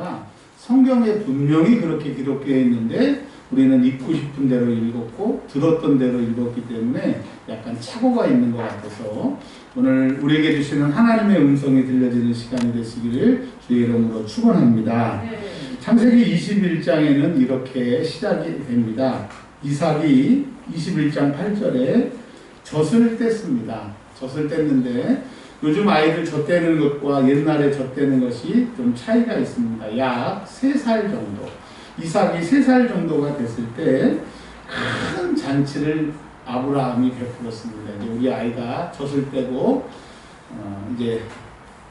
아니라 성경에 분명히 그렇게 기록되어 있는데 우리는 읽고 싶은 대로 읽었고 들었던 대로 읽었기 때문에 약간 착오가 있는 것 같아서 오늘 우리에게 주시는 하나님의 음성이 들려지는 시간이 되시기를 주의 이름으로 축원합니다. 창세기 21장에는 이렇게 시작이 됩니다. 이삭이 21장 8절에 젖을 뗐습니다. 젖을 뗐는데 요즘 아이들 젖대는 것과 옛날에 젖대는 것이 좀 차이가 있습니다. 약 3살 정도. 이삭이 3살 정도가 됐을 때 큰 잔치를 아브라함이 베풀었습니다. 이제 우리 아이가 젖을 떼고 이제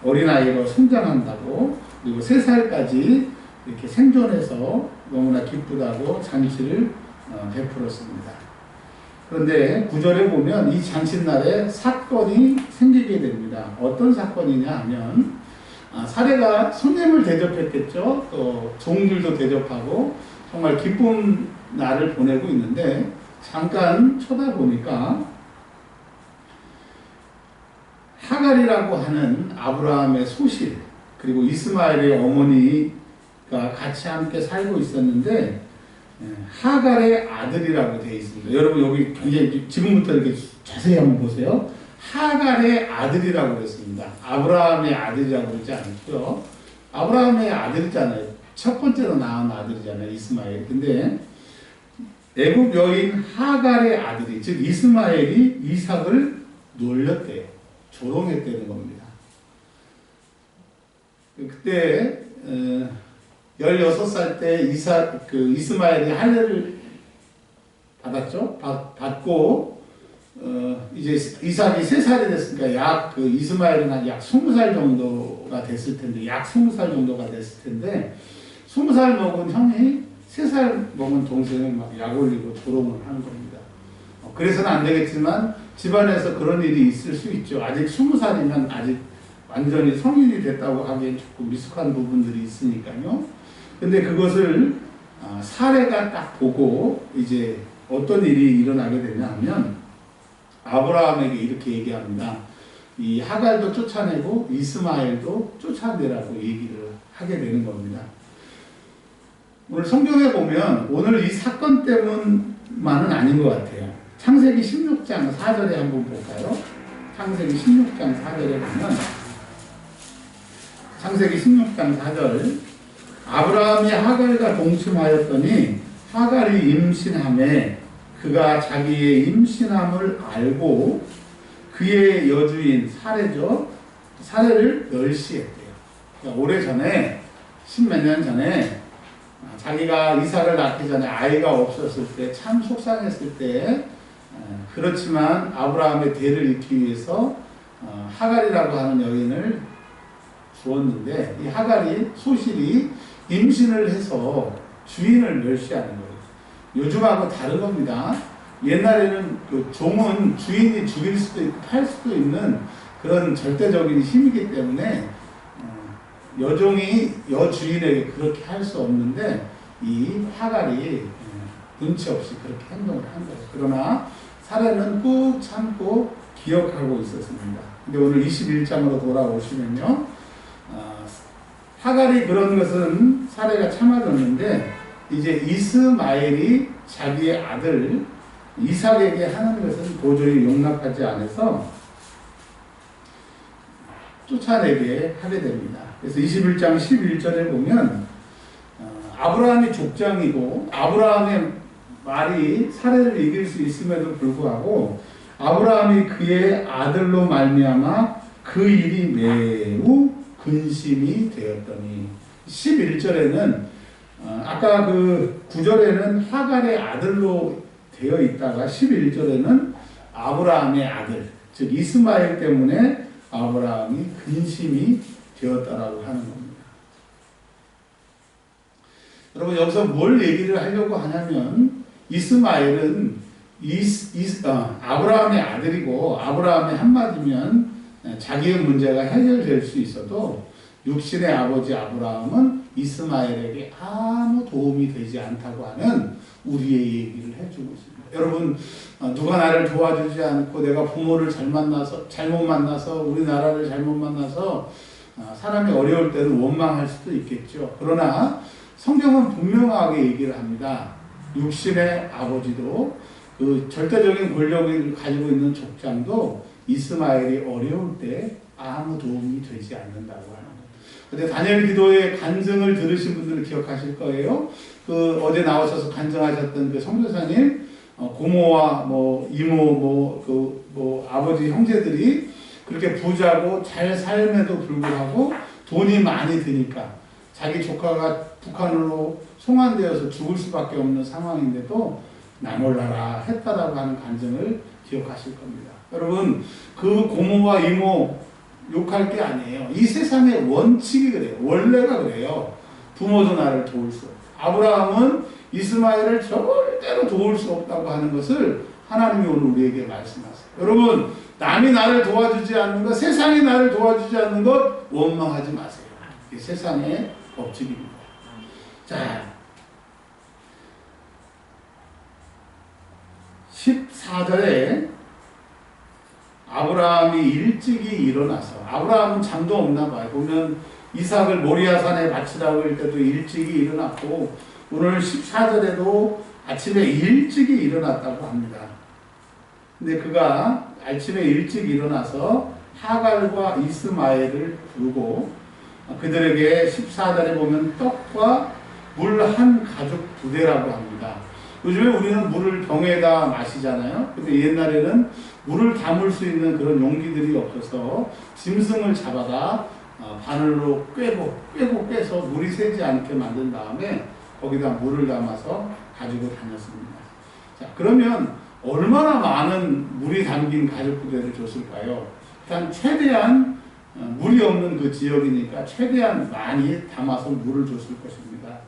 어린아이로 성장한다고, 그리고 3살까지 이렇게 생존해서 너무나 기쁘다고 잔치를 베풀었습니다. 그런데 9절에 보면 이 잔칫날에 사건이 생기게 됩니다. 어떤 사건이냐 하면 사례가 손님을 대접했겠죠. 또 종들도 대접하고 정말 기쁜 날을 보내고 있는데 잠깐 쳐다보니까 하갈이라고 하는 아브라함의 소실, 그리고 이스마엘의 어머니가 같이 함께 살고 있었는데 하갈의 아들이라고 되어 있습니다. 여러분 여기 굉장히 지금부터 이렇게 자세히 한번 보세요. 하갈의 아들이라고 그랬습니다. 아브라함의 아들이라고 그러지 않고요. 아브라함의 아들이잖아요. 첫 번째로 낳은 아들이잖아요. 이스마엘. 근데 애굽 여인 하갈의 아들이, 즉 이스마엘이 이삭을 놀렸대요. 조롱했다는 겁니다. 그때 16살 때 이스마엘이 할례를 받았죠. 받고 이제 이삭이 3살이 됐으니까 이스마엘은 약 20살 정도가 됐을 텐데, 약 20살 정도가 됐을 텐데 20살 먹은 형이 3살 먹은 동생을 막 약 올리고 조롱을 하는 겁니다. 그래서는 안 되겠지만 집안에서 그런 일이 있을 수 있죠. 아직 20살이면 아직 완전히 성인이 됐다고 하기엔 조금 미숙한 부분들이 있으니까요. 근데 그것을 사례가 딱 보고 이제 어떤 일이 일어나게 되냐 하면 아브라함에게 이렇게 얘기합니다. 이 하갈도 쫓아내고 이스마엘도 쫓아내라고 얘기를 하게 되는 겁니다. 오늘 성경에 보면 오늘 이 사건 때문만은 아닌 것 같아요. 창세기 16장 4절에 한번 볼까요? 창세기 16장 4절에 보면 창세기 16장 4절 아브라함이 하갈과 동침하였더니 하갈이 임신함에 그가 자기의 임신함을 알고 그의 여주인 사례를 멸시했대요. 그러니까 오래전에 10몇 년 전에 자기가 이삭을 낳기 전에 아이가 없었을 때 참 속상했을 때 그렇지만 아브라함의 대를 잇기 위해서 하갈이라고 하는 여인을 주었는데 이 하갈이 소실이 임신을 해서 주인을 멸시하는 거예요. 요즘하고 다른 겁니다. 옛날에는 그 종은 주인이 죽일 수도 있고 팔 수도 있는 그런 절대적인 힘이기 때문에 여종이 여주인에게 그렇게 할 수 없는데 이 하갈이 눈치 없이 그렇게 행동을 한 거예요. 그러나 사례는 꾹 참고 기억하고 있었습니다. 근데 오늘 21장으로 돌아오시면요. 하갈이 그런 것은 사례가 참아줬는데 이제 이스마엘이 자기의 아들 이삭에게 하는 것은 도저히 용납하지 않아서 쫓아내게 하게 됩니다. 그래서 21장 11절에 보면 아브라함이 족장이고 아브라함의 말이 사례를 이길 수 있음에도 불구하고 아브라함이 그의 아들로 말미암아 그 일이 매우 근심이 되었더니 11절에는 아까 그 9절에는 하갈의 아들로 되어 있다가 11절에는 아브라함의 아들, 즉 이스마엘 때문에 아브라함이 근심이 되었다라고 하는 겁니다. 여러분 여기서 뭘 얘기를 하려고 하냐면 이스마엘은 아브라함의 아들이고 아브라함의 한마디면 자기의 문제가 해결될 수 있어도 육신의 아버지 아브라함은 이스마엘에게 아무 도움이 되지 않다고 하는 우리의 얘기를 해주고 있습니다. 여러분 누가 나를 도와주지 않고 내가 부모를 잘못 만나서 우리나라를 잘못 만나서 사람이 어려울 때는 원망할 수도 있겠죠. 그러나 성경은 분명하게 얘기를 합니다. 육신의 아버지도 그 절대적인 권력을 가지고 있는 족장도 이스마엘이 어려울 때 아무 도움이 되지 않는다고 하는 거예요. 근데 다니엘 기도의 간증을 들으신 분들은 기억하실 거예요. 그 어제 나오셔서 간증하셨던 그 선교사님, 고모와 이모, 아버지 형제들이 그렇게 부자고 잘 삶에도 불구하고 돈이 많이 드니까 자기 조카가 북한으로 송환되어서 죽을 수밖에 없는 상황인데도 나몰라라 했다라고 하는 간증을 기억하실 겁니다. 여러분, 그 고모와 이모 욕할 게 아니에요. 이 세상의 원칙이 그래요. 원래가 그래요. 부모도 나를 도울 수 없고. 아브라함은 이스마엘을 절대로 도울 수 없다고 하는 것을 하나님이 오늘 우리에게 말씀하세요. 여러분, 남이 나를 도와주지 않는 것, 세상이 나를 도와주지 않는 것 원망하지 마세요. 이게 세상의 법칙입니다. 자, 14절에 아브라함이 일찍이 일어나서, 아브라함은 잠도 없나 봐요. 보면 이삭을 모리아산에 바치라고 할 때도 일찍이 일어났고, 오늘 14절에도 아침에 일찍이 일어났다고 합니다. 근데 그가 아침에 일찍 일어나서 하갈과 이스마엘을 부르고 그들에게 14절에 보면 떡과 물 한 가죽 부대라고 합니다. 요즘에 우리는 물을 병에다 마시잖아요. 근데 옛날에는 물을 담을 수 있는 그런 용기들이 없어서 짐승을 잡아다 바늘로 꿰서 물이 새지 않게 만든 다음에 거기다 물을 담아서 가지고 다녔습니다. 자, 그러면 얼마나 많은 물이 담긴 가죽 부대를 줬을까요? 일단 최대한 물이 없는 그 지역이니까 최대한 많이 담아서 물을 줬을 것입니다.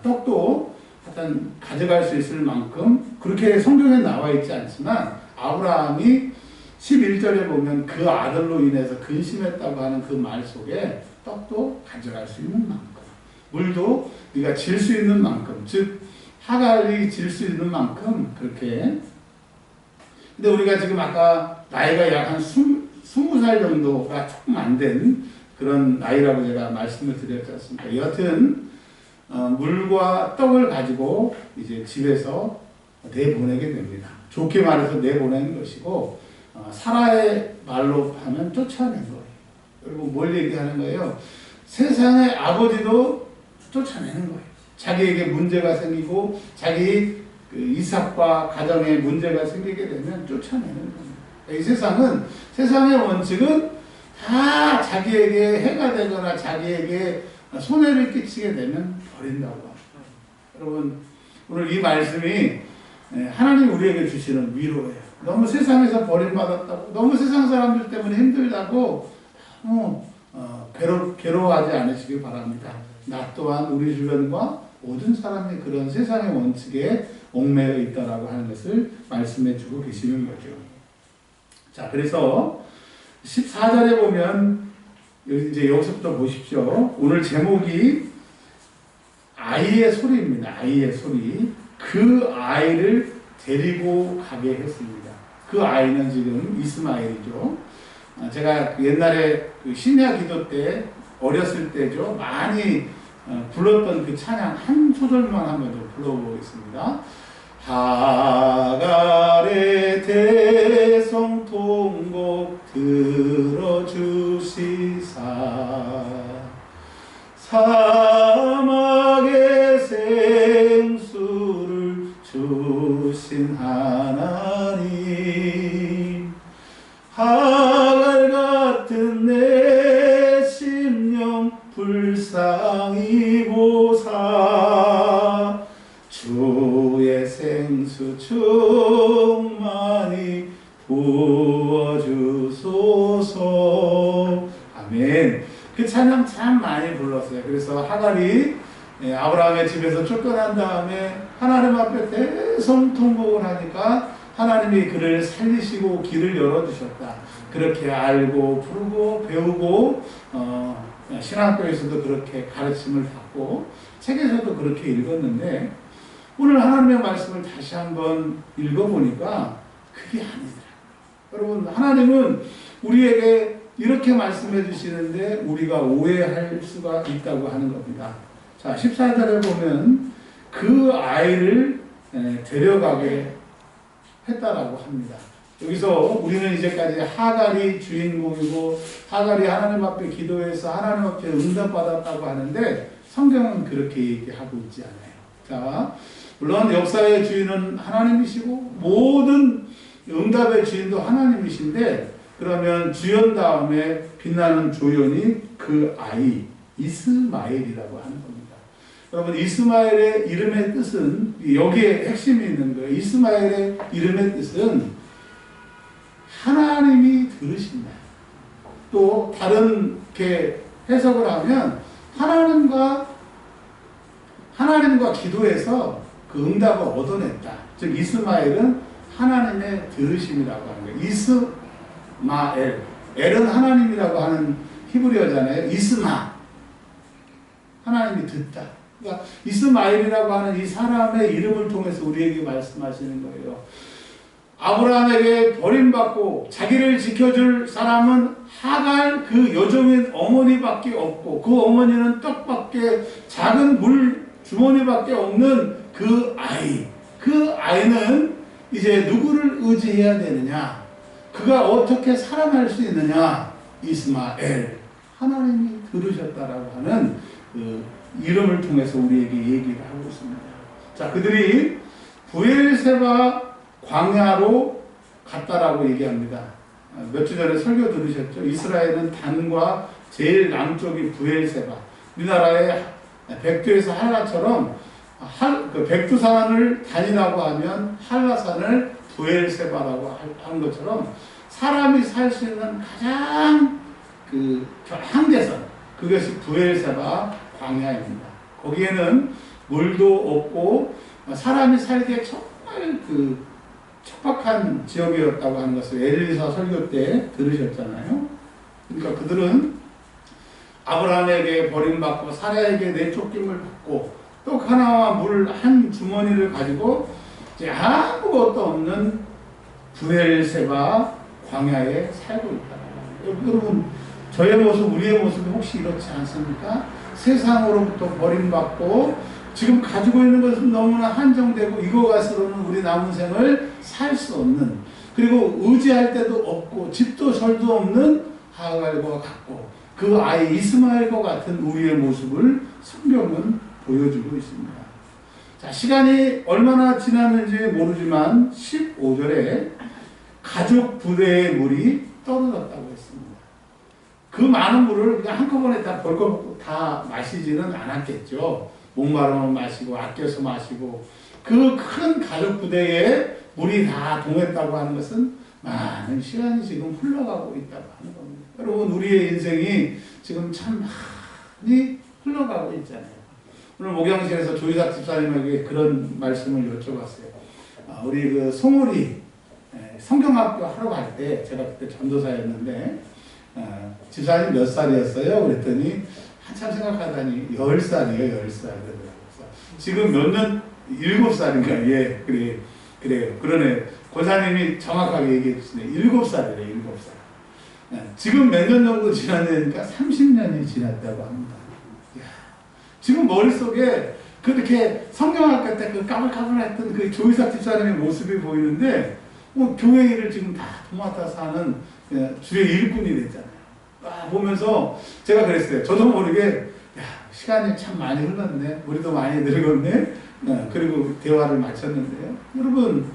떡도 일단 가져갈 수 있을 만큼 그렇게 성경에 나와 있지 않지만 아브라함이 11절에 보면 그 아들로 인해서 근심했다고 하는 그 말 속에 떡도 가져갈 수 있는 만큼, 물도 네가 질 수 있는 만큼, 즉 하갈이 질 수 있는 만큼 그렇게. 근데 우리가 지금 아까 나이가 약 한 20살 정도가 조금 안 된 그런 나이라고 제가 말씀을 드렸지 않습니까? 여하튼 물과 떡을 가지고 이제 집에서 내보내게 됩니다. 좋게 말해서 내보내는 것이고, 사라의 말로 하면 쫓아낸 거예요. 그리고 뭘 얘기하는 거예요? 세상의 아버지도 쫓아내는 거예요. 자기에게 문제가 생기고 자기 이삭과 가정에 문제가 생기게 되면 쫓아내는 겁니다. 이 세상은, 세상의 원칙은 다 자기에게 해가 되거나 자기에게 손해를 끼치게 되면 버린다고 합니다. 여러분, 오늘 이 말씀이 하나님 우리에게 주시는 위로예요. 너무 세상에서 버림받았다고, 너무 세상 사람들 때문에 힘들다고 너무 괴로워하지 않으시길 바랍니다. 나 또한 우리 주변과 모든 사람이 그런 세상의 원칙에 얽매여 있다라고 하는 것을 말씀해 주고 계시는 거죠. 자, 그래서 14절에 보면 이제 여기서부터 보십시오. 오늘 제목이 아이의 소리입니다. 아이의 소리. 그 아이를 데리고 가게 했습니다. 그 아이는 지금 이스마엘이죠. 제가 옛날에 그 신야 기도 때 어렸을 때죠. 많이 불렀던 그 찬양 한 소절만 한번 더 불러보겠습니다. 하갈의 대성통곡 들어주시사 사막의 생수를 주신 하나님, 하갈 같은 내 심령 불쌍히 보사 주의 생수 충만히 부어주소서. 아멘. 그 찬양 참 많이 불렀어요. 그래서 하갈이 아브라함의 집에서 쫓겨난 다음에 하나님 앞에 대성통곡을 하니까 하나님이 그를 살리시고 길을 열어주셨다. 그렇게 알고 부르고 배우고 신학교에서도 그렇게 가르침을 받고 책에서도 그렇게 읽었는데, 오늘 하나님의 말씀을 다시 한번 읽어보니까 그게 아니더라고요. 여러분, 하나님은 우리에게 이렇게 말씀해 주시는데 우리가 오해할 수가 있다고 하는 겁니다. 자, 14절에 보면 그 아이를 데려가게 했다라고 합니다. 여기서 우리는 이제까지 하갈이 주인공이고 하갈이 하나님 앞에 기도해서 하나님 앞에 응답받았다고 하는데 성경은 그렇게 얘기하고 있지 않아요. 자, 물론 역사의 주인은 하나님이시고 모든 응답의 주인도 하나님이신데 그러면 주연 다음에 빛나는 조연이 그 아이 이스마엘이라고 하는 겁니다. 여러분 이스마엘의 이름의 뜻은 여기에 핵심이 있는 거예요. 이스마엘의 이름의 뜻은 하나님이 들으신다. 또 다른 게 해석을 하면 하나님과 기도해서 그 응답을 얻어냈다. 즉 이스마엘은 하나님의 들으심이라고 하는 거예요. 이스마엘. 엘은 하나님이라고 하는 히브리어잖아요. 이스마. 하나님이 듣다. 그러니까 이스마엘이라고 하는 이 사람의 이름을 통해서 우리에게 말씀하시는 거예요. 아브라함에게 버림받고 자기를 지켜줄 사람은 하갈 그 여종인 어머니밖에 없고 그 어머니는 떡밖에 작은 물 주머니밖에 없는 그 아이. 그 아이는 이제 누구를 의지해야 되느냐? 그가 어떻게 살아날 수 있느냐? 이스마엘. 하나님이 들으셨다라고 하는 그 이름을 통해서 우리에게 얘기를 하고 있습니다. 자, 그들이 브엘세바 광야로 갔다라고 얘기합니다. 몇 주 전에 설교 들으셨죠? 이스라엘은 단과 제일 남쪽이 브엘세바. 우리나라의 백두에서 한라처럼 그 백두산을 단이라고 하면 한라산을 브엘세바라고 하는 것처럼 사람이 살 수 있는 가장 그 한계선 그것이 브엘세바 광야입니다. 거기에는 물도 없고 사람이 살기에 정말 그 척박한 지역이었다고 하는 것을 엘리사 설교 때 들으셨잖아요. 그러니까 그들은 아브라함에게 버림받고 사라에게 내쫓김을 받고 떡 하나와 물 한 주머니를 가지고 이제 아무것도 없는 브엘세바 광야에 살고 있다. 여러분 저의 모습, 우리의 모습이 혹시 이렇지 않습니까? 세상으로부터 버림받고 지금 가지고 있는 것은 너무나 한정되고 이거 가지고는 우리 남은 생을 살 수 없는 그리고 의지할 데도 없고 집도 절도 없는 하갈과 같고 그 아이 이스마엘과 같은 우리의 모습을 성경은 보여주고 있습니다. 자, 시간이 얼마나 지났는지 모르지만 15절에 가죽 부대의 물이 떨어졌다고 했습니다. 그 많은 물을 그냥 한꺼번에 다 벌컥 다 마시지는 않았겠죠. 목마르면 마시고 아껴서 마시고 그 큰 가죽 부대에 물이 다 동했다고 하는 것은 많은 시간이 지금 흘러가고 있다고 하는 겁니다. 여러분 우리의 인생이 지금 참 많이 흘러가고 있잖아요. 오늘 목양실에서 조희삭 집사님에게 그런 말씀을 여쭤봤어요. 우리 그 송우리 성경학교 하러 갈 때 제가 그때 전도사였는데 집사님 몇 살이었어요? 그랬더니 한참 생각하다니 10살이에요. 10살. 지금 몇 년? 7살인가? 예, 그래요. 그러네. 권사님이 정확하게 얘기해 주시네. 7살이래, 7살. 지금 몇 년 정도 지났냐니까 30년이 지났다고 합니다. 이야, 지금 머릿속에 그렇게 성경학교 때 그 까불까불했던 그 조희삭 집사님의 모습이 보이는데, 교회 일을 지금 다 도맡아서 하는 주의 일꾼이 됐잖아요. 보면서 제가 그랬어요. 저도 모르게 시간이 참 많이 흘렀네. 우리도 많이 늙었네. 그리고 대화를 마쳤는데요. 여러분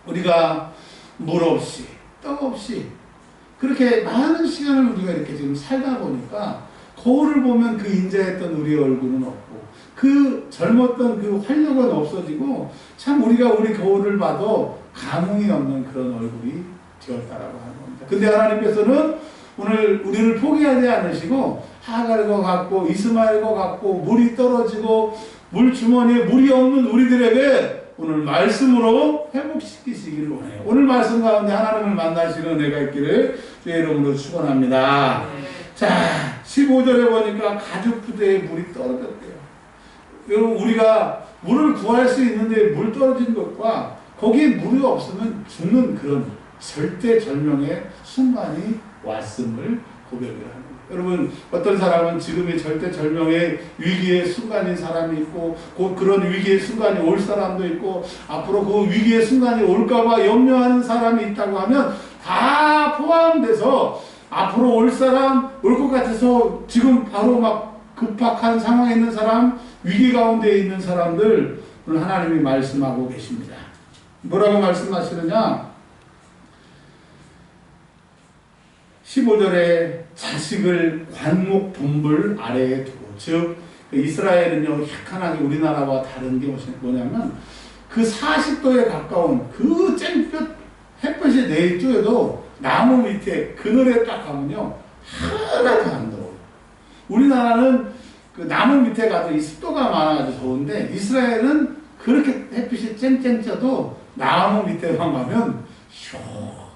우리가 물 없이 떡 없이 그렇게 많은 시간을 우리가 이렇게 지금 살다 보니까 거울을 보면 그 인자했던 우리의 얼굴은 없고 그 젊었던 그 활력은 없어지고 참 우리가 우리 거울을 봐도 감흥이 없는 그런 얼굴이 되었다라고 하는 겁니다. 근데 하나님께서는 오늘 우리를 포기하지 않으시고 하갈과 같고 이스마엘과 같고 물이 떨어지고 물 주머니에 물이 없는 우리들에게 오늘 말씀으로 회복시키시기를 원해요. 오늘 말씀 가운데 하나님을 만나시는 은혜가 있기를 주의 이름으로 축원합니다. 자, 15절에 보니까 가죽 부대에 물이 떨어졌대요. 여러분 우리가 물을 구할 수 있는데 물 떨어진 것과 거기에 물이 없으면 죽는 그런 절대절명의 순간이 왔음을 고백을 하는 거예요. 여러분, 어떤 사람은 지금이 절대절명의 위기의 순간인 사람이 있고, 곧 그런 위기의 순간이 올 사람도 있고, 앞으로 그 위기의 순간이 올까봐 염려하는 사람이 있다고 하면 다 포함돼서 앞으로 올 사람, 올 것 같아서 지금 바로 막 급박한 상황에 있는 사람, 위기 가운데 있는 사람들, 오늘 하나님이 말씀하고 계십니다. 뭐라고 말씀하시느냐? 15절에 자식을 관목 분불 아래에 두고, 즉 이스라엘은요 희한하게 우리나라와 다른 게 뭐냐면 그 40도에 가까운 그 쨍볕 햇볕이 내쪽에도 나무 밑에 그늘에 딱 가면요 하나도 안 더워요. 우리나라는 그 나무 밑에 가도 이 습도가 많아서 더운데, 이스라엘은 그렇게 햇빛이 쨍쨍 쪄도 나무 밑에만 가면 시원해요.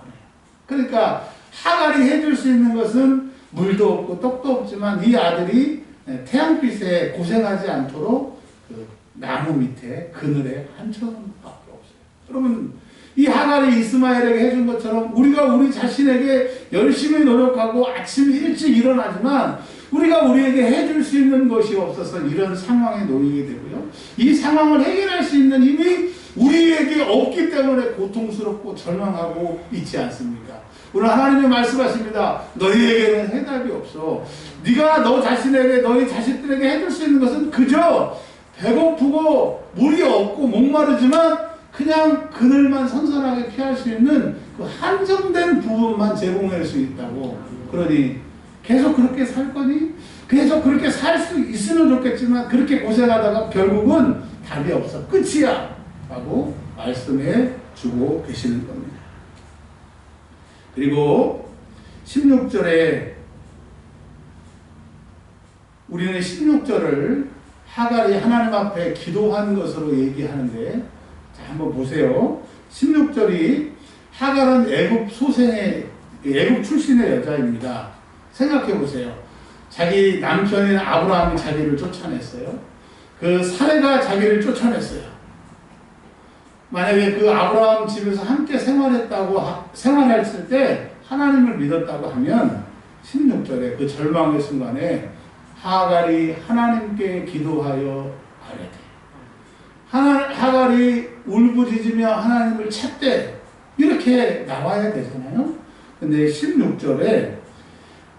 그러니까 하갈이 해줄 수 있는 것은 물도 없고 떡도 없지만 이 아들이 태양빛에 고생하지 않도록 그 나무 밑에 그늘에 한천밖에 없어요. 여러분, 이 하갈이 이스마엘에게 해준 것처럼 우리가 우리 자신에게 열심히 노력하고 아침 일찍 일어나지만 우리가 우리에게 해줄 수 있는 것이 없어서 이런 상황에 놓이게 되고요. 이 상황을 해결할 수 있는 힘이 우리에게 없기 때문에 고통스럽고 절망하고 있지 않습니까? 오늘 하나님이 말씀하십니다. 너희에게는 해답이 없어. 네가 너 자신에게, 너희 자식들에게 해줄 수 있는 것은 그저 배고프고 물이 없고 목마르지만 그냥 그늘만 선선하게 피할 수 있는 그 한정된 부분만 제공할 수 있다고. 그러니 계속 그렇게 살 거니? 계속 그렇게 살 수 있으면 좋겠지만 그렇게 고생하다가 결국은 답이 없어. 끝이야. 라고 말씀해 주고 계시는 겁니다. 그리고 16절에 우리는 16절을 하갈이 하나님 앞에 기도한 것으로 얘기하는데, 자, 한번 보세요. 16절이 하갈은 애굽 출신의 여자입니다. 생각해 보세요. 자기 남편인 아브라함이 자기를 쫓아냈어요. 그 사레가 자기를 쫓아냈어요. 만약에 그 아브라함 집에서 함께 생활했을 때 하나님을 믿었다고 하면 16절에 그 절망의 순간에 하갈이 하나님께 기도하여 아뢰되, 하갈이 울부짖으며 하나님을 찾되, 이렇게 나와야 되잖아요. 근데 16절에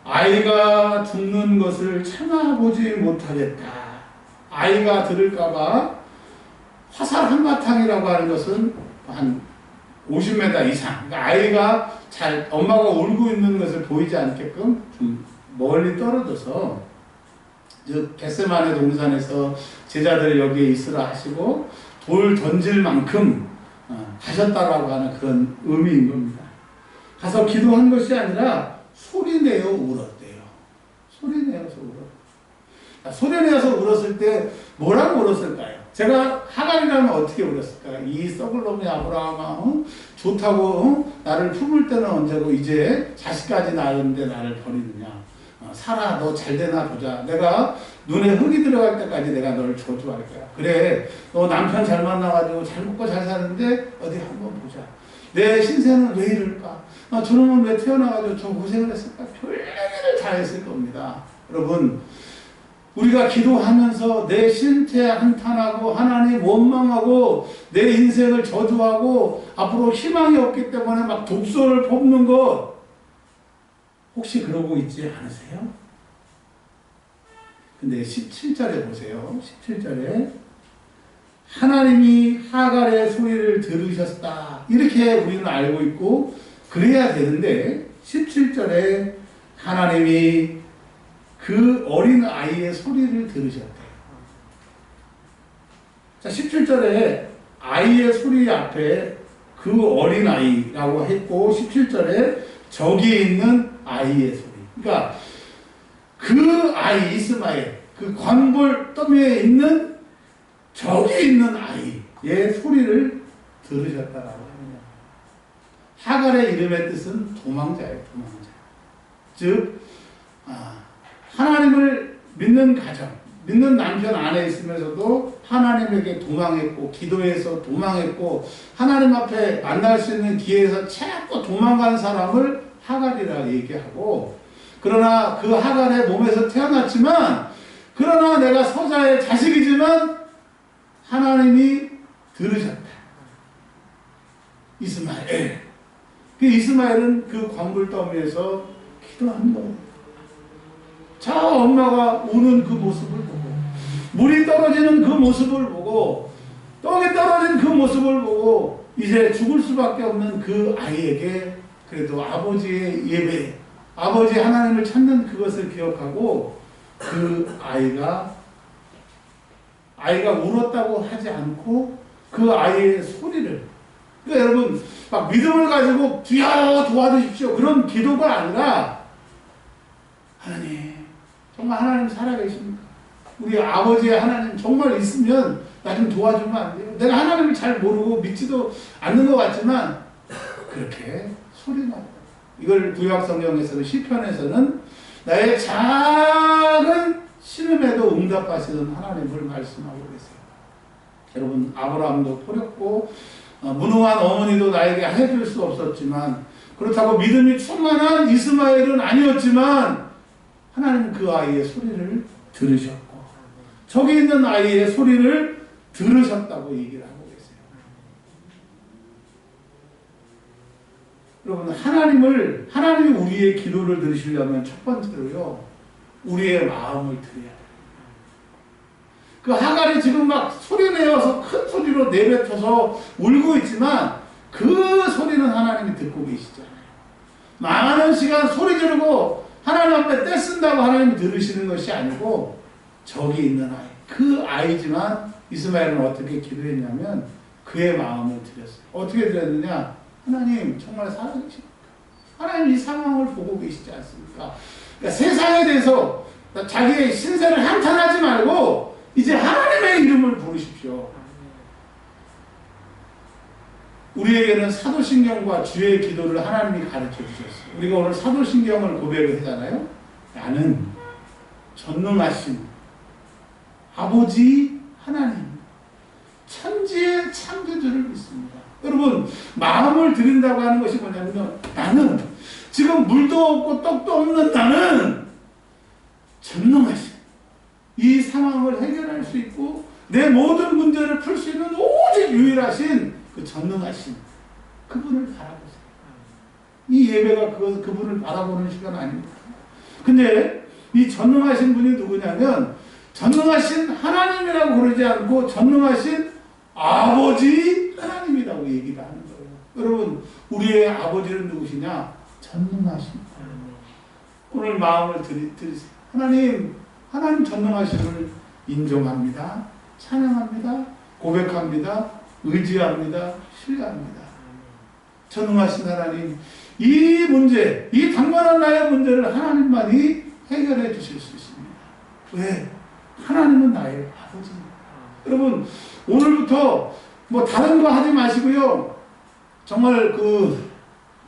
아이가 죽는 것을 참아보지 못하겠다. 아이가 들을까봐 화살 한바탕이라고 하는 것은 한 50m 이상. 그러니까 아이가 엄마가 울고 있는 것을 보이지 않게끔 좀 멀리 떨어져서, 즉 겟세마네 동산에서 제자들을 여기에 있으라 하시고 돌 던질 만큼 가셨다라고 하는 그런 의미인 겁니다. 가서 기도한 것이 아니라 소리내어 울었대요. 소리내어서 울었대요. 소리내어서 울었을 때 뭐라고 울었을까요? 제가 하갈이라면 어떻게 울었을까요? 이 썩을 놈의 아브라함아, 좋다고 나를 품을 때는 언제고 이제 자식까지 낳았는데 나를 버리느냐. 살아, 너 잘되나 보자. 내가 눈에 흙이 들어갈 때까지 내가 너를 저주할 거야. 그래, 너 남편 잘 만나가지고 잘 먹고 잘 사는데 어디 한번 보자. 내 신세는 왜 이럴까? 저놈은 왜 태어나가지고 저 고생을 했을까? 별얘기를 다 했을 겁니다. 여러분, 우리가 기도하면서 내 신체 한탄하고 하나님 원망하고 내 인생을 저주하고 앞으로 희망이 없기 때문에 막 독소를 뽑는 것, 혹시 그러고 있지 않으세요? 근데 17절에 보세요. 17절에 하나님이 하갈의 소리를 들으셨다. 이렇게 우리는 알고 있고 그래야 되는데 17절에 하나님이 그 어린 아이의 소리를 들으셨대요. 자, 17절에 아이의 소리 앞에 그 어린 아이라고 했고 17절에 저기에 있는 아이의 소리. 그러니까 그 아이 이스마엘, 그 관골 더미에 있는 저기 있는 아이의 소리를 들으셨다라고 합니다. 하갈의 이름의 뜻은 도망자예요. 도망자. 즉 하나님을 믿는 가정, 믿는 남편 안에 있으면서도 하나님에게 도망했고 기도해서 도망했고 하나님 앞에 만날 수 있는 기회에서 자꾸 도망간 사람을 하갈이라 얘기하고, 그러나 그 하갈의 몸에서 태어났지만, 그러나 내가 서자의 자식이지만 하나님이 들으셨다. 이스마엘. 그 이스마엘은 그 광불더미에서 기도한 거예요. 저 엄마가 우는 그 모습을 보고, 물이 떨어지는 그 모습을 보고, 떡이 떨어진 그 모습을 보고, 이제 죽을 수밖에 없는 그 아이에게 그래도 아버지의 예배, 아버지 하나님을 찾는 그것을 기억하고, 그 아이가 울었다고 하지 않고 그 아이의 소리를, 그러니까 여러분 막 믿음을 가지고 주여 도와주십시오 그런 기도가 아니라, 하나님 정말 하나님 살아계십니까? 우리 아버지의 하나님 정말 있으면 나 좀 도와주면 안 돼요? 내가 하나님을 잘 모르고 믿지도 않는 것 같지만 그렇게 소리나요. 이걸 구약 성경에서는, 시편에서는 나의 작은 신음에도 응답하시는 하나님을 말씀하고 계세요. 여러분, 아브라함도 포렸고 무능한 어머니도 나에게 해줄 수 없었지만, 그렇다고 믿음이 충만한 이스마엘은 아니었지만 하나님은 그 아이의 소리를 들으셨고, 저기 있는 아이의 소리를 들으셨다고 얘기를 하고 계세요. 여러분, 하나님이 우리의 기도를 들으시려면 첫 번째로요, 우리의 마음을 드려야 돼요. 그 하갈이 지금 막 소리내어서 큰 소리로 내뱉어서 울고 있지만 그 소리는 하나님이 듣고 계시잖아요. 많은 시간 소리 지르고 하나님 앞에 떼쓴다고 하나님이 들으시는 것이 아니고, 저기 있는 아이, 그 아이지만 이스마엘은 어떻게 기도했냐면 그의 마음을 드렸어요. 어떻게 드렸느냐? 하나님 정말 살아계십니까? 하나님 이 상황을 보고 계시지 않습니까? 그러니까 세상에 대해서 자기의 신세를 한탄하지 말고 이제 하나님의 이름을 부르십시오. 우리에게는 사도신경과 주의 기도를 하나님이 가르쳐 주셨어요. 우리가 오늘 사도신경을 고백을 하잖아요. 나는 전능하신 아버지 하나님, 천지의 창조주를 믿습니다. 여러분, 마음을 드린다고 하는 것이 뭐냐면, 나는 지금 물도 없고 떡도 없는 나는 전능하신, 이 상황을 해결할 수 있고 내 모든 문제를 풀 수 있는 오직 유일하신 그 전능하신 그분을 바라보세요. 이 예배가 그분을 바라보는 시간 아닙니까? 근데 이 전능하신 분이 누구냐면, 전능하신 하나님이라고 그러지 않고 전능하신 아버지 하나님이라고 얘기를 하는 거예요. 여러분, 우리의 아버지는 누구시냐? 전능하신 하나님. 오늘 마음을 들이세요. 하나님 전능하심을 인정합니다. 찬양합니다. 고백합니다. 의지합니다. 신뢰합니다. 전능하신 하나님, 이 문제, 이 당면한 나의 문제를 하나님만이 해결해 주실 수 있습니다. 왜? 하나님은 나의 아버지입니다. 여러분, 오늘부터 뭐 다른 거 하지 마시고요. 정말 그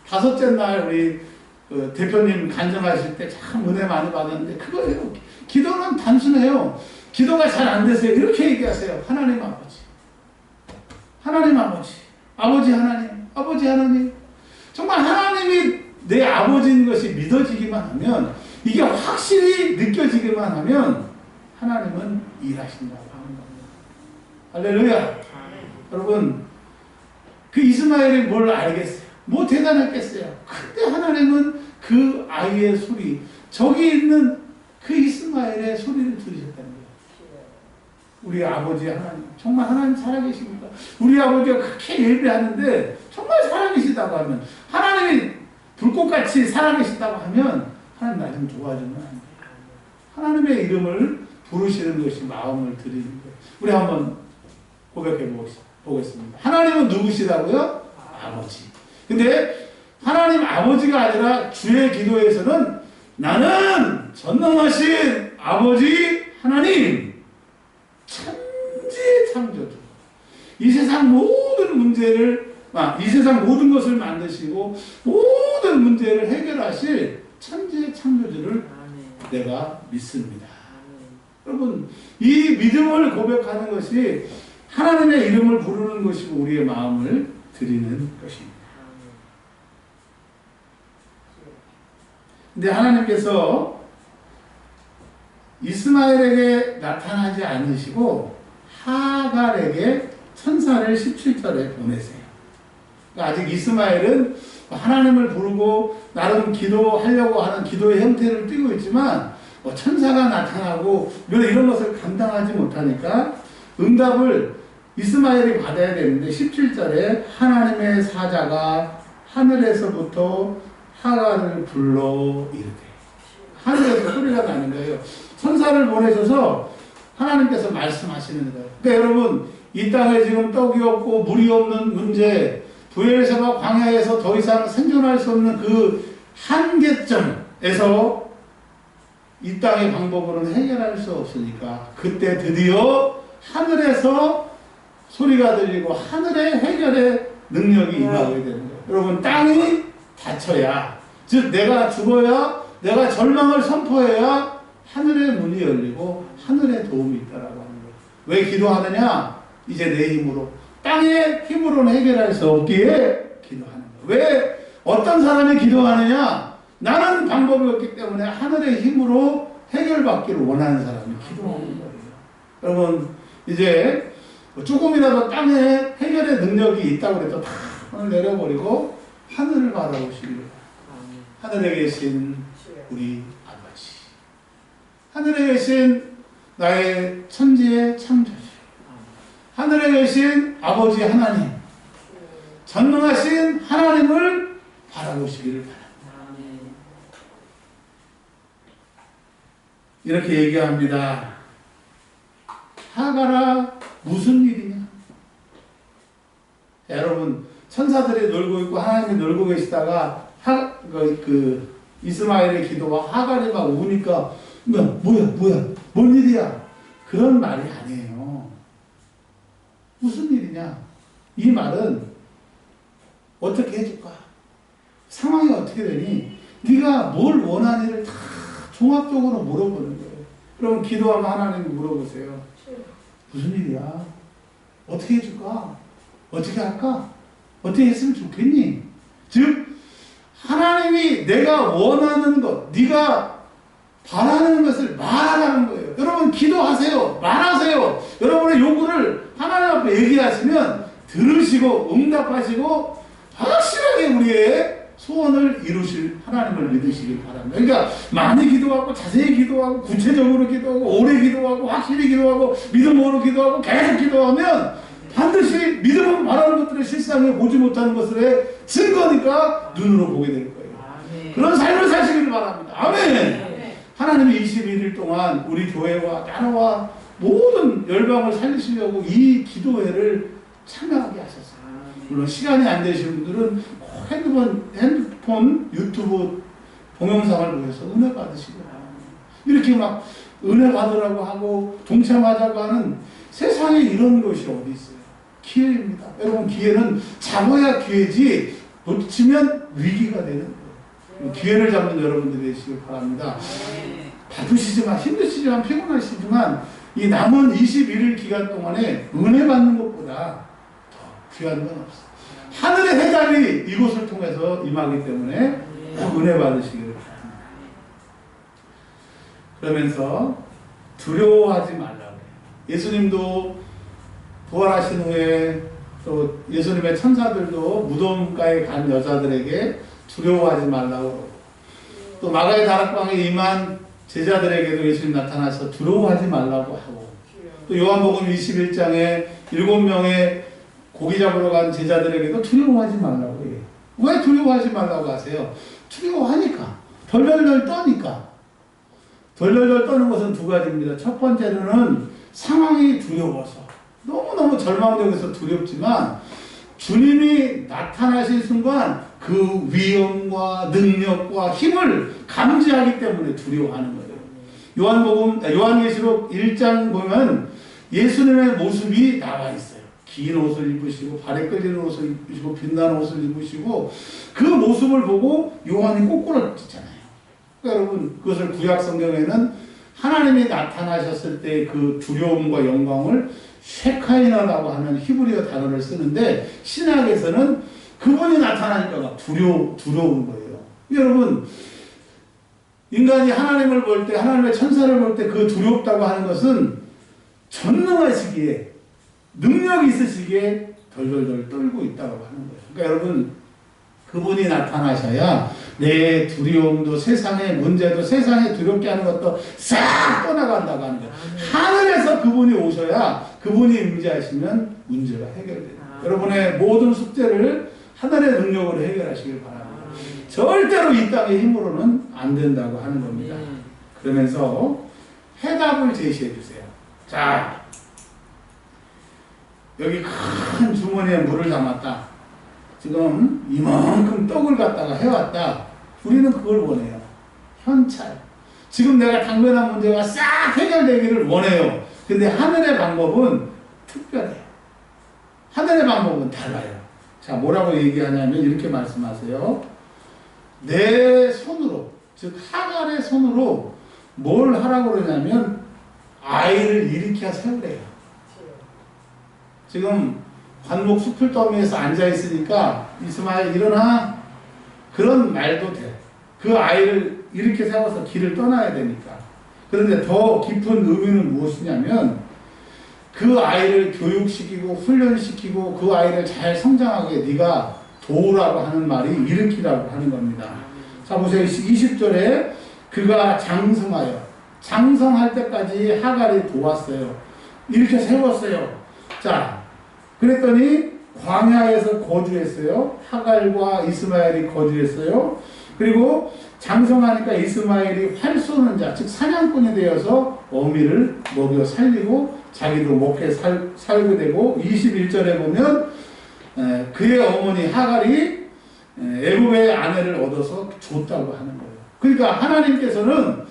다섯째 날 우리 그 대표님 간증하실 때 참 은혜 많이 받았는데 그거예요. 기도는 단순해요. 기도가 잘 안 되세요. 이렇게 얘기하세요. 하나님 아버지, 하나님 아버지, 아버지 하나님, 아버지 하나님. 정말 하나님이 내 아버지인 것이 믿어지기만 하면, 이게 확실히 느껴지기만 하면 하나님은 일하신다고 하는 겁니다. 할렐루야. 여러분, 그 이스마엘이 뭘 알겠어요? 뭐 대단했겠어요? 근데 하나님은 그 아이의 소리, 저기 있는 그 이스마엘의 소리를 들으셨다는 거예요. 우리 아버지 하나님, 정말 하나님 살아계십니까? 우리 아버지가 그렇게 예배하는데 정말 살아계시다고 하면, 하나님이 불꽃같이 살아계시다고 하면 하나님 나 좀 도와주면 안 돼요. 하나님의 이름을 부르시는 것이 마음을 드리는 거예요. 우리 한번 고백해 보겠습니다. 하나님은 누구시라고요? 아버지. 근데 하나님 아버지가 아니라 주의 기도에서는 나는 전능하신 아버지 하나님, 천지의 창조주, 이 세상 모든 문제를, 이 세상 모든 것을 만드시고 모든 문제를 해결하실 천지의 창조주를 내가 믿습니다. 여러분, 이 믿음을 고백하는 것이 하나님의 이름을 부르는 것이고 우리의 마음을 드리는 것입니다. 근데 하나님께서 이스마엘에게 나타나지 않으시고 하갈에게 천사를 17절에 보내세요. 그러니까 아직 이스마엘은 하나님을 부르고 나름 기도하려고 하는 기도의 형태를 띠고 있지만 천사가 나타나고 이런 것을 감당하지 못하니까 응답을 이스마엘이 받아야 되는데 17절에 하나님의 사자가 하늘에서부터 하갈을 불러 이르되, 하늘에서 소리가 나는 거예요. 천사를 보내셔서 하나님께서 말씀하시는 거예요. 그러니까 여러분, 이 땅에 지금 떡이 없고 물이 없는 문제, 부엘세바 광야에서 더 이상 생존할 수 없는 그 한계점에서 이 땅의 방법으로는 해결할 수 없으니까 그때 드디어 하늘에서 소리가 들리고 하늘의 해결의 능력이 임하게 되는 거예요. 여러분, 땅이 닫혀야, 즉 내가 죽어야, 내가 절망을 선포해야 하늘의 문이 열리고 하늘의 도움이 있다라고 하는 거예요. 왜 기도하느냐? 이제 내 힘으로, 땅의 힘으로는 해결할 수 없기에 기도하는 거예요. 왜 어떤 사람이 기도하느냐? 나는 방법이 없기 때문에 하늘의 힘으로 해결받기를 원하는 사람이 기도하는 거예요. 여러분, 이제 조금이라도 땅에 해결의 능력이 있다고 해도 다 오늘 내려버리고 하늘을 바라보시길 바랍니다. 하늘에 계신 우리 아버지, 하늘에 계신 나의 천지의 창조주, 하늘에 계신 아버지 하나님, 전능하신 하나님을 바라보시기를 바랍니다. 이렇게 얘기합니다. 하갈아, 무슨 일이냐? 여러분, 천사들이 놀고 있고 하나님이 놀고 계시다가 이스마엘의 기도와 하갈이 막 우니까 뭐야 뭔 일이야? 그런 말이 아니에요. 무슨 일이냐? 이 말은 어떻게 해줄까? 상황이 어떻게 되니? 네가 뭘 원하니를 다 종합적으로 물어보는 거예요. 그럼 기도하면 하나님 물어보세요. 무슨 일이야? 어떻게 해줄까? 어떻게 할까? 어떻게 했으면 좋겠니? 즉 하나님이 내가 원하는 것, 네가 바라는 것을 말하라는 거예요. 여러분, 기도하세요. 말하세요. 여러분의 요구를 하나님 앞에 얘기하시면 들으시고 응답하시고 확실하게 우리의 소원을 이루실 하나님을 믿으시길 바랍니다. 그러니까 많이 기도하고 자세히 기도하고 구체적으로 기도하고 오래 기도하고 확실히 기도하고 믿음으로 기도하고 계속 기도하면 반드시 믿음으로 말하는 것들을 실상에 보지 못하는 것들의 증거니까 눈으로 보게 될 거예요. 아멘. 그런 삶을 사시길 바랍니다. 아멘. 하나님이 21일 동안 우리 교회와 나라와 모든 열방을 살리시려고 이 기도회를 참여하게 하셨어요. 물론 시간이 안 되시는 분들은 핸드폰, 유튜브 동영상을 보셔서 은혜 받으시고 이렇게 막 은혜 받으라고 하고 동참하자고 하는 세상에 이런 것이 어디 있어요? 기회입니다. 여러분, 기회는 잡아야 기회지 놓치면 위기가 되는 거예요. 기회를 잡는 여러분들이 되시길 바랍니다. 바쁘시지만 힘드시지만 피곤하시지만 이 남은 21일 기간 동안에 은혜 받는 것보다 더 귀한 건 없어요. 하늘의 해답이 이곳을 통해서 임하기 때문에 꼭 은혜 받으시기를 바랍니다. 그러면서 두려워하지 말라고 해요. 예수님도 부활하신 후에 또 예수님의 천사들도 무덤가에 간 여자들에게 두려워하지 말라고, 또 마가의 다락방에 임한 제자들에게도 예수님 나타나서 두려워하지 말라고 하고, 또 요한복음 21장에 7명의 고기 잡으러 간 제자들에게도 두려워하지 말라고 해요. 왜 두려워하지 말라고 하세요? 두려워하니까. 덜덜덜 떠니까. 덜덜덜 떠는 것은 두 가지입니다. 첫 번째로는 상황이 두려워서, 너무너무 절망적에서 두렵지만 주님이 나타나신 순간 그 위엄과 능력과 힘을 감지하기 때문에 두려워하는 거예요. 요한계시록 1장 보면 예수님의 모습이 나와 있어요. 긴 옷을 입으시고 발에 끌리는 옷을 입으시고 빛나는 옷을 입으시고 그 모습을 보고 요한이 꼬꾸라지잖아요. 그러니까 여러분, 그것을 구약 성경에는 하나님이 나타나셨을 때 그 두려움과 영광을 쉐카이나라고 하는 히브리어 단어를 쓰는데, 신약에서는 그분이 나타나니까 두려운 거예요. 여러분, 인간이 하나님을 볼 때, 하나님의 천사를 볼 때 그 두렵다고 하는 것은 전능하시기에, 능력이 있으시기에 덜덜덜 떨고 있다고 하는 거예요. 그러니까 여러분, 그분이 나타나셔야 내 두려움도, 세상의 문제도, 세상에 두렵게 하는 것도 싹 떠나간다고 하는 거예요. 하늘에서 그분이 오셔야, 그분이 임재하시면 문제가 해결돼요. 여러분의 모든 숙제를 하늘의 능력으로 해결하시길 바랍니다. 절대로 이 땅의 힘으로는 안 된다고 하는 겁니다. 그러면서 해답을 제시해 주세요. 자, 여기 큰 주머니에 물을 담았다. 지금 이만큼 떡을 갖다가 해왔다. 우리는 그걸 원해요. 현찰. 지금 내가 당면한 문제가 싹 해결되기를 원해요. 근데 하늘의 방법은 특별해요. 하늘의 방법은 달라요. 자, 뭐라고 얘기하냐면 이렇게 말씀하세요. 내 손으로, 즉 하갈의 손으로 뭘 하라고 그러냐면 아이를 일으켜 세우래요. 지금 관목 숲을 더미에서 앉아있으니까 이스마엘 일어나, 그런 말도 돼. 그 아이를 일으켜 세워서 길을 떠나야 되니까. 그런데 더 깊은 의미는 무엇이냐면 그 아이를 교육시키고 훈련시키고 그 아이를 잘 성장하게 네가 도우라고 하는 말이 일으키라고 하는 겁니다. 자, 보세요. 20절에 그가 장성하여, 장성할 때까지 하갈이 도왔어요. 일으켜 세웠어요. 자, 그랬더니 광야에서 거주했어요. 하갈과 이스마엘이 거주했어요. 그리고 장성하니까 이스마엘이 활 쏘는 자, 즉 사냥꾼이 되어서 어미를 먹여 살리고 자기도 먹게 살게 되고, 21절에 보면 그의 어머니 하갈이 애굽의 아내를 얻어서 줬다고 하는 거예요. 그러니까 하나님께서는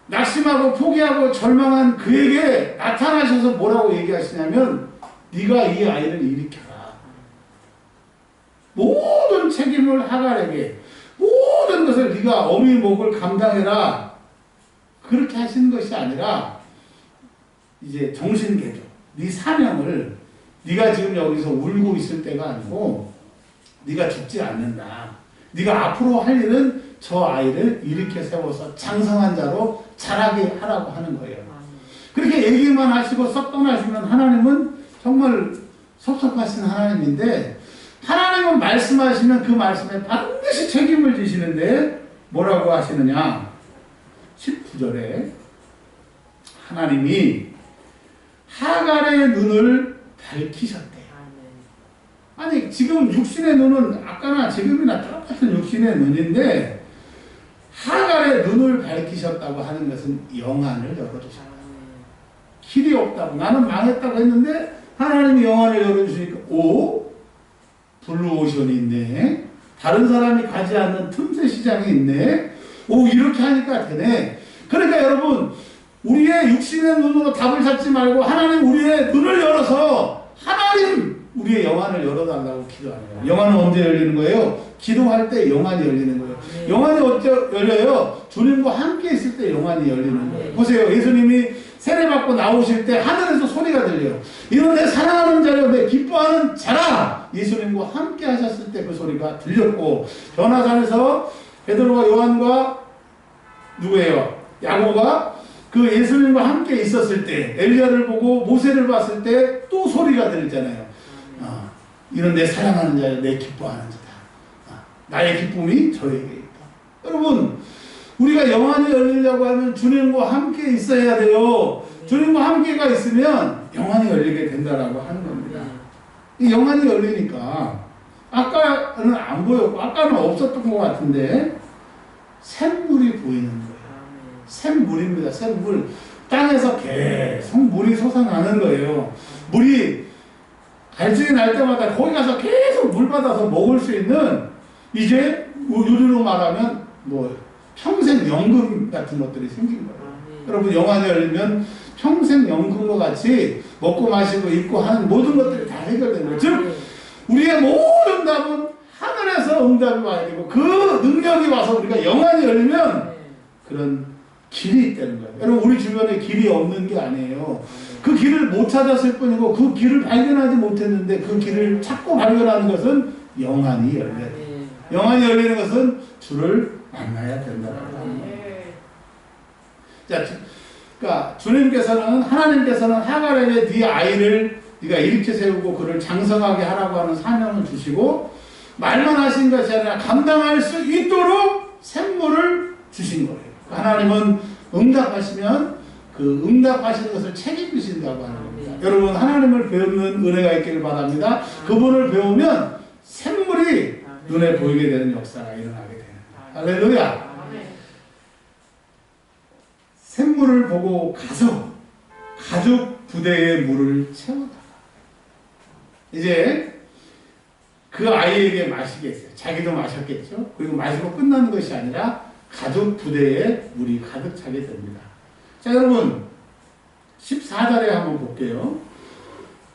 낙심하고 포기하고 절망한 그에게 나타나셔서 뭐라고 얘기하시냐면 네가 이 아이를 일으켜라. 모든 책임을 하갈에게, 모든 것을 네가 어미 목을 감당해라. 그렇게 하시는 것이 아니라 이제 정신개조, 네 사명을, 네가 지금 여기서 울고 있을 때가 아니고 네가 죽지 않는다. 네가 앞으로 할 일은 저 아이를 일으켜 세워서 장성한 자로 자라게 하라고 하는 거예요. 그렇게 얘기만 하시고 썩 떠나시면 하나님은 정말 섭섭하신 하나님인데, 하나님은 말씀하시면 그 말씀에 반드시 책임을 지시는데 뭐라고 하시느냐. 19절에 하나님이 하갈의 눈을 밝히셨대요. 아니, 지금 육신의 눈은 아까나 지금이나 똑같은 육신의 눈인데 하갈의 눈을 밝히셨다고 하는 것은 영안을 열어주셨다. 길이 없다고, 나는 망했다고 했는데 하나님이 영안을 열어주시니까 오? 블루오션이 있네. 다른 사람이 가지 않는 틈새 시장이 있네. 오, 이렇게 하니까 되네. 그러니까 여러분, 우리의 육신의 눈으로 답을 찾지 말고 하나님 우리의 눈을 열어서 하나님 우리의 영안을 열어달라고 기도하는 거예요. 영안은 언제 열리는 거예요? 기도할 때 영안이 열리는 거예요. 영안이 언제 열려요? 주님과 함께 있을 때 영안이 열리는 거예요. 보세요. 예수님이 세례받고 나오실 때 하늘에서 소리가 들려요. 이는 내 사랑하는 자요 내 기뻐하는 자라. 예수님과 함께 하셨을 때 그 소리가 들렸고, 변화산에서 베드로와 요한과 누구예요? 야고보가 그 예수님과 함께 있었을 때, 엘리야를 보고 모세를 봤을 때 또 소리가 들리잖아요. 이는 내 사랑하는 자요 내 기뻐하는 자다. 나의 기쁨이 저에게 있다. 여러분, 우리가 영안이 열리려고 하면 주님과 함께 있어야 돼요. 주님과 함께가 있으면 영안이 열리게 된다라고 하는 겁니다. 이 영안이 열리니까 아까는 안 보였고 아까는 없었던 것 같은데 샘물이 보이는 거예요. 샘물입니다. 샘물. 땅에서 계속 물이 솟아나는 거예요. 물이 갈증이 날 때마다 거기 가서 계속 물 받아서 먹을 수 있는, 이제 우리로 말하면 뭐 평생 연금 같은 것들이 생긴 거예요. 여러분, 영안이 열리면 평생 연금과 같이 먹고 마시고 입고 하는 모든 것들이 다 해결되는 거예요. 즉 우리의 모든 답은 하늘에서 응답이 와야 되고, 그 능력이 와서 우리가 영안이 열리면 그런 길이 있다는 거예요. 여러분, 우리 주변에 길이 없는 게 아니에요. 그 길을 못 찾았을 뿐이고 그 길을 발견하지 못했는데 그 길을 찾고 발견하는 것은 영안이 열려요. 영안이 열리는 것은 주를 만나야 된다는 거예요. 자, 그러니까 주님께서는 하나님께서는 하갈에게 네 아이를 네가 일으켜 세우고 그를 장성하게 하라고 하는 사명을 주시고 말만 하신 것이 아니라 감당할 수 있도록 샘물을 주신 거예요. 하나님은 응답하시면 그 응답하시는 것을 책임지신다고 하는 겁니다. 여러분 하나님을 배우는 은혜가 있기를 바랍니다. 그분을 배우면 샘물이 눈에 보이게 되는 역사가 일어나게 되는 할렐루야. 샘물을 보고 가서 가죽 부대에 물을 채우다가 이제 그 아이에게 마시게 했어요. 자기도 마셨겠죠. 그리고 마시고 끝나는 것이 아니라 가죽 부대에 물이 가득 차게 됩니다. 자, 여러분 14절에 한번 볼게요.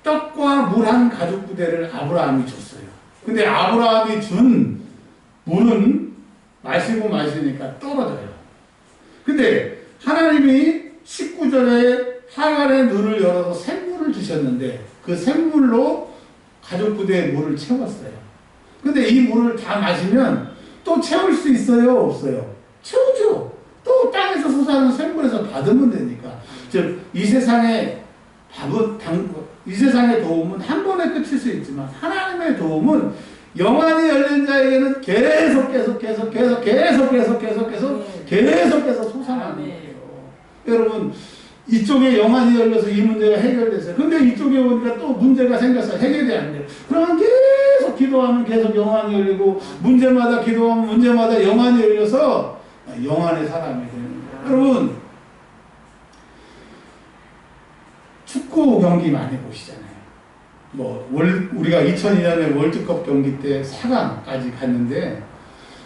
떡과 물 한 가죽 부대를 아브라함이 줬어요. 근데 아브라함이 준 물은 마시고 마시니까 떨어져요. 근데 하나님이 19절에 하갈의 눈을 열어서 샘물을 주셨는데 그 샘물로 가죽 부대에 물을 채웠어요. 근데 이 물을 다 마시면 또 채울 수 있어요? 없어요? 채우죠. 또 땅에서 솟아나는 샘물에서 받으면 되니까. 즉, 이 세상의 이 세상의 도움은 한 번에 끝일 수 있지만 하나님의 도움은 영안이 열린 자에게는 계속 솟아나는 거예요. 여러분 이쪽에 영안이 열려서 이 문제가 해결됐어요. 근데 이쪽에 오니까 또 문제가 생겨서 해결이 안 돼요. 그러면 계속 기도하면 계속 영안이 열리고 문제마다 기도하면 문제마다 영안이 열려서 영안의 사람이 되는 거예요. 여러분 축구 경기 많이 보시잖아요. 우리가 2002년에 월드컵 경기 때 4강까지 갔는데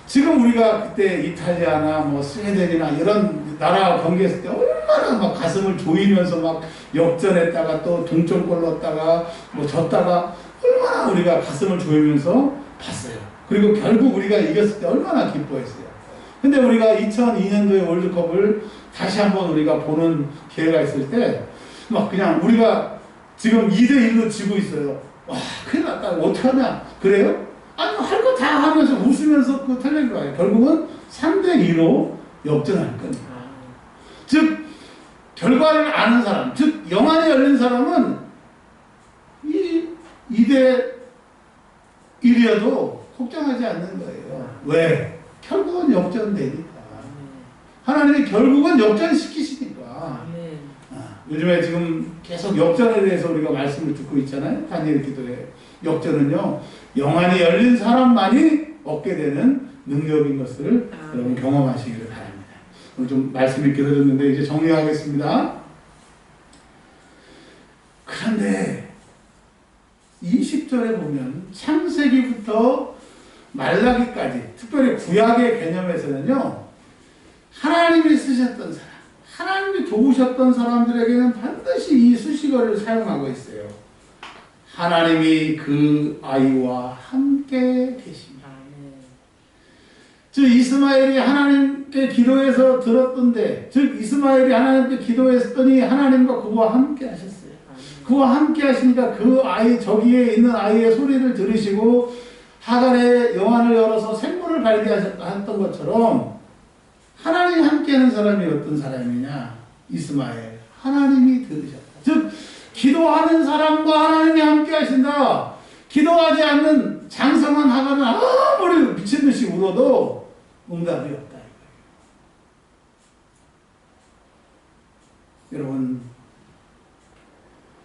지금 우리가 그때 이탈리아나 스웨덴이나 이런 나라 경기했을 때 얼마나 막 가슴을 조이면서 막 역전했다가 또 동점골 넣었다가 졌다가 얼마나 우리가 가슴을 조이면서 봤어요. 그리고 결국 우리가 이겼을 때 얼마나 기뻐했어요. 근데 우리가 2002년도에 월드컵을 다시 한번 우리가 보는 기회가 있을 때 막 그냥 우리가 지금 2대1로 지고 있어요. 와, 큰일 났다. 어떡하냐. 그래요? 아니, 할 거 다 하면서 웃으면서 그 텔레비 와요. 결국은 3대2로 역전할 겁니다. 즉, 결과를 아는 사람, 즉, 영안이 열린 사람은 이 2대1이어도 걱정하지 않는 거예요. 왜? 결국은 역전되니까. 하나님이 결국은 역전시키시니까. 요즘에 지금 계속 역전에 대해서 우리가 말씀을 듣고 있잖아요. 다니엘 기도에. 역전은요, 영안이 열린 사람만이 얻게 되는 능력인 것을 여러분 경험하시기를 바랍니다. 오늘 좀 말씀이 길어졌는데 이제 정리하겠습니다. 그런데 20절에 보면 창세기부터 말라기까지 특별히 구약의 개념에서는요, 하나님이 쓰셨던 사람, 하나님이 도우셨던 사람들에게는 반드시 이 수식어를 사용하고 있어요. 하나님이 그 아이와 함께 계십니다. 즉 이스마엘이 하나님께 기도해서 들었던데, 즉 이스마엘이 하나님께 기도했더니 하나님과 그와 함께 하셨어요. 그와 함께 하시니까 그 아이, 저기에 있는 아이의 소리를 들으시고 하갈의 영안을 열어서 샘물을 발견하셨던 것처럼 하나님이 함께하는 사람이 어떤 사람이냐? 이스마엘. 하나님이 들으셨다. 즉 기도하는 사람과 하나님이 함께하신다. 기도하지 않는 장성한 하갈은 아무리 미친듯이 울어도 응답이 없다. 여러분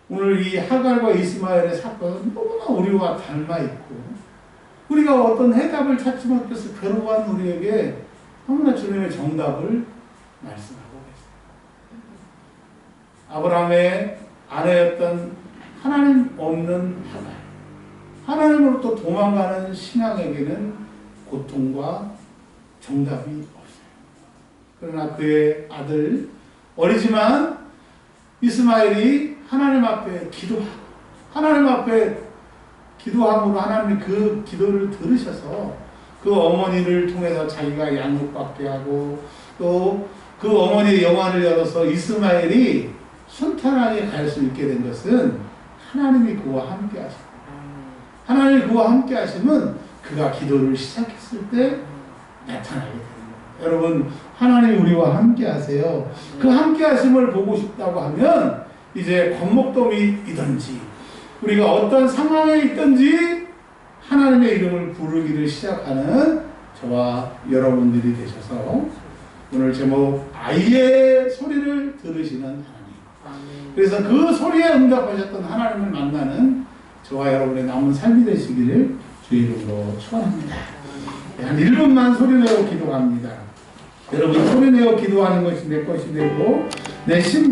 오늘 이 하갈과 이스마엘의 사건은 너무나 우리와 닮아있고 우리가 어떤 해답을 찾지 못해서 괴로워한 우리에게 너무나 주님의 정답을 말씀하고 계세요. 아브라함의 아내였던 하나님 없는 하갈, 하나님으로부터 도망가는 신앙에게는 고통과 정답이 없어요. 그러나 그의 아들, 어리지만 이스마엘이 하나님 앞에 기도하고 하나님 앞에 기도함으로 하나님이 그 기도를 들으셔서 그 어머니를 통해서 자기가 양육받게 하고 또 그 어머니의 영안을 열어서 이스마엘이 순탄하게 갈 수 있게 된 것은 하나님이 그와 함께 하십니다. 하나님이 그와 함께 하시면 그가 기도를 시작했을 때 나타나게 되는 거예요. 여러분, 하나님 우리와 함께 하세요. 그 함께 하심을 보고 싶다고 하면 이제 겁먹더미이든지 우리가 어떤 상황에 있든지 하나님의 이름을 부르기를 시작하는 저와 여러분들이 되셔서 오늘 제목 아이의 소리를 들으시는 하나님. 그래서 그 소리에 응답하셨던 하나님을 만나는 저와 여러분의 남은 삶이 되시기를 주의 이름으로 축원합니다. 한 1분만 소리내어 기도합니다. 여러분 소리내어 기도하는 것이 내 것이 되고 내 심